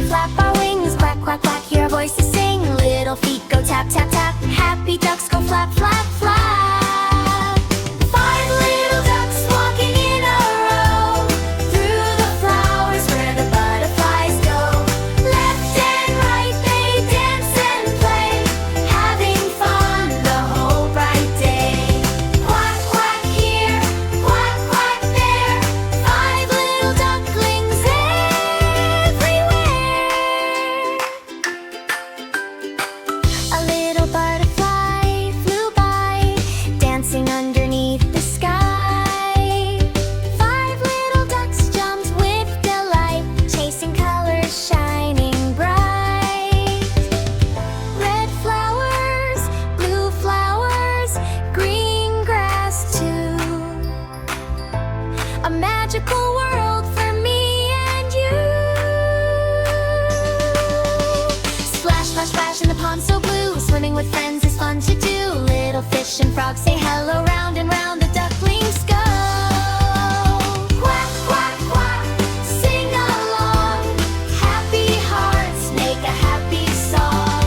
flap our wings. Quack, quack, quack, hear our voices sing. Little feet go tap, tap, tap. Happy ducks go flap, flap, flap. Five little ducks walking in a row through the flowers where the butterflies go. Left and right they dance and play, having fun the whole bright day. Quack, quack here, quack, quack there. Five little ducklings everywhere. A little butterfly flew by, dancing underneath the sky. Five little ducks jumped with delight, chasing colors shining bright. Red flowers, blue flowers, green grass too. A magical world for me and you. Splash, splash, splash in the pond so blue. Swimming with friends is fun to do. Little fish and frogs say hello, round and round the ducklings go. Quack, quack, quack, sing along. Happy hearts make a happy song.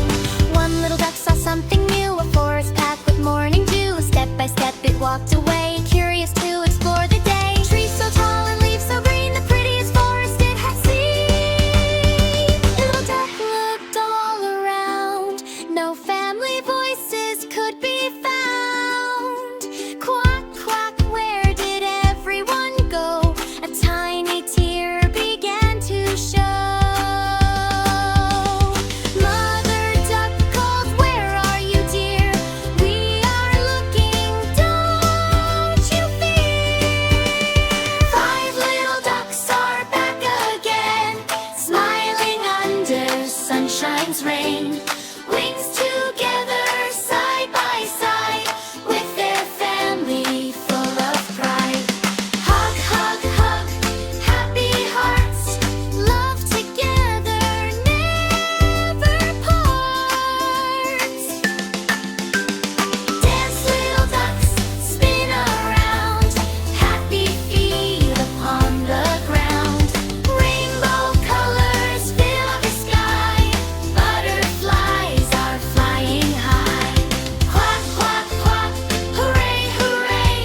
One little duck saw something new, a forest path with morning dew. Step by step it walked away, curious to explore the day. Trees so tall and leaves so green, the prettiest forest it had seen. Little duck looked all around, no family voices could be found. Quack, quack, where did everyone go? A tiny tear began to show. Mother duck called, where are you, dear? We are looking, don't you fear. Five little ducks are back again, smiling under sunshine's rain. Wings together, side by side, with their family full of pride. Hug, hug, hug, happy hearts, love together, never parts. Dance, little ducks, spin around, happy feet upon the ground. Rainbow colors fill the sky, butterflies are flying high. Quack, quack, quack, hooray, hooray,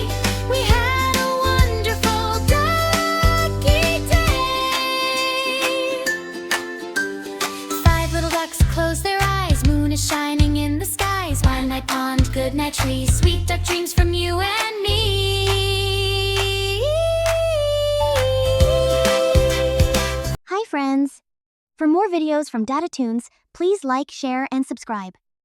we had a wonderful ducky day. Five little ducks close their eyes, moon is shining in the skies. One night pond, good night trees, sweet duck dreams from you and me. Hi friends! For more videos from Toons, please like, share, and subscribe.